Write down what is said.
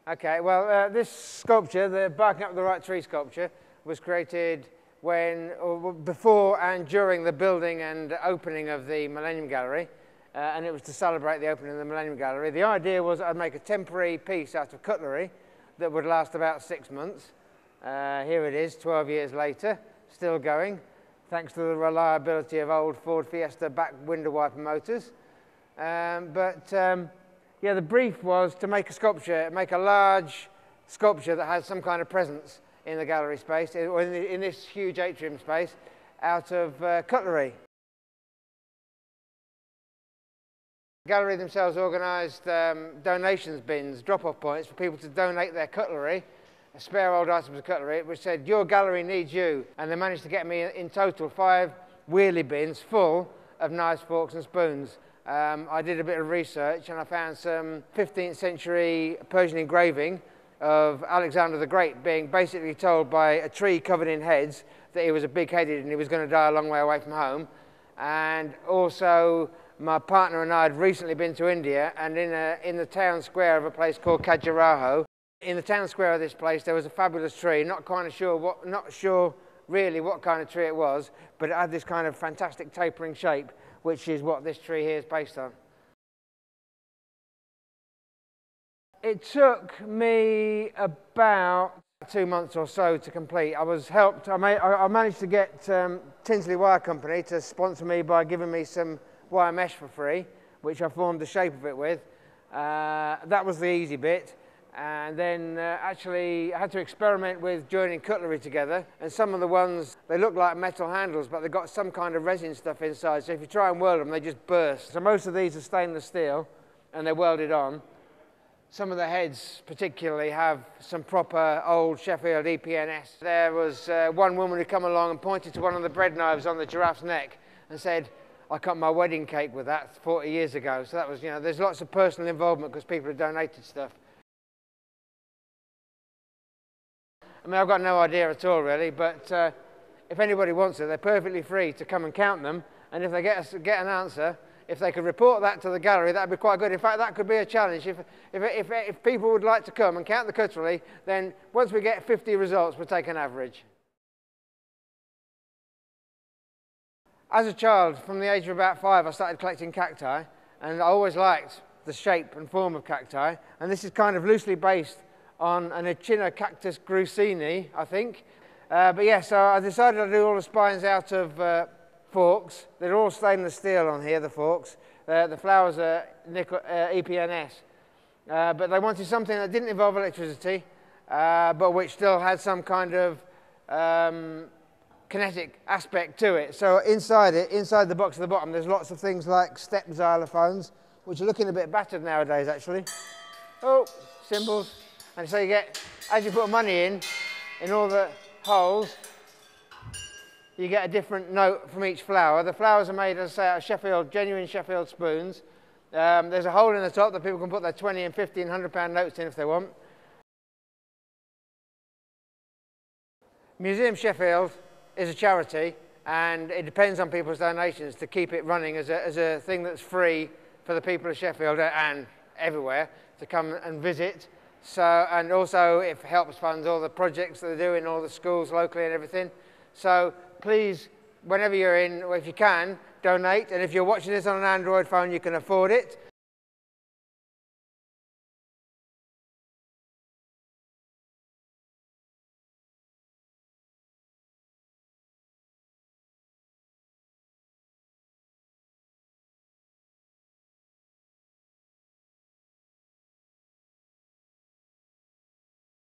Okay, well, this sculpture, the Barking Up the Right Tree sculpture, was created before and during the building and opening of the Millennium Gallery, and it was to celebrate the opening of the Millennium Gallery. The idea was I'd make a temporary piece out of cutlery that would last about 6 months. Here it is, 12 years later, still going, thanks to the reliability of old Ford Fiesta back window wiper motors. Yeah, the brief was to make a sculpture, make a large sculpture that has some kind of presence in the gallery space, or in this huge atrium space, out of cutlery. The gallery themselves organised donations bins, drop-off points for people to donate their cutlery, spare old items of cutlery, which said, your gallery needs you. And they managed to get me in total 5 wheelie bins full of knives, forks and spoons. I did a bit of research and I found some 15th century Persian engraving of Alexander the Great being basically told by a tree covered in heads that he was a big-headed and he was going to die a long way away from home. And also my partner and I had recently been to India, and in the town square of a place called Khajuraho, in the town square of this place there was a fabulous tree, not sure really what kind of tree it was, but it had this kind of fantastic tapering shape, which is what this tree here is based on. It took me about 2 months or so to complete. I was helped, I managed to get Tinsley Wire Company to sponsor me by giving me some wire mesh for free, which I formed the shape of it with. That was the easy bit. And then actually I had to experiment with joining cutlery together, and some of the ones, they look like metal handles, but they've got some kind of resin stuff inside, so if you try and weld them, they just burst. So most of these are stainless steel, and they're welded on. Some of the heads particularly have some proper old Sheffield EPNS. There was one woman who came along and pointed to one of the bread knives on the giraffe's neck and said, I cut my wedding cake with that 40 years ago. So that was, there's lots of personal involvement because people have donated stuff. I mean, I've got no idea at all, really, but if anybody wants it, they're perfectly free to come and count them, and if they get an answer, if they could report that to the gallery, that would be quite good. In fact, that could be a challenge. If people would like to come and count the cutlery, then once we get 50 results, we'll take an average. As a child, from the age of about 5, I started collecting cacti, and I always liked the shape and form of cacti, and this is kind of loosely based on an Echinocactus grusini, I think. But yeah, so I decided to do all the spines out of forks. They're all stainless steel on here, the forks. The flowers are EPNS. But they wanted something that didn't involve electricity, but which still had some kind of kinetic aspect to it. So inside the box at the bottom, there's lots of things like step xylophones, which are looking a bit battered nowadays, actually. Oh, cymbals. And so you get, as you put money in all the holes, you get a different note from each flower. The flowers are made, as I say, out of Sheffield, genuine Sheffield spoons. There's a hole in the top that people can put their 20 and 50 and £100 notes in if they want. Museums Sheffield is a charity, and it depends on people's donations to keep it running as a thing that's free for the people of Sheffield and everywhere to come and visit. So, and also it helps fund all the projects that they're doing, all the schools locally and everything. So please, whenever you're in, or if you can, donate. And if you're watching this on an Android phone, you can afford it.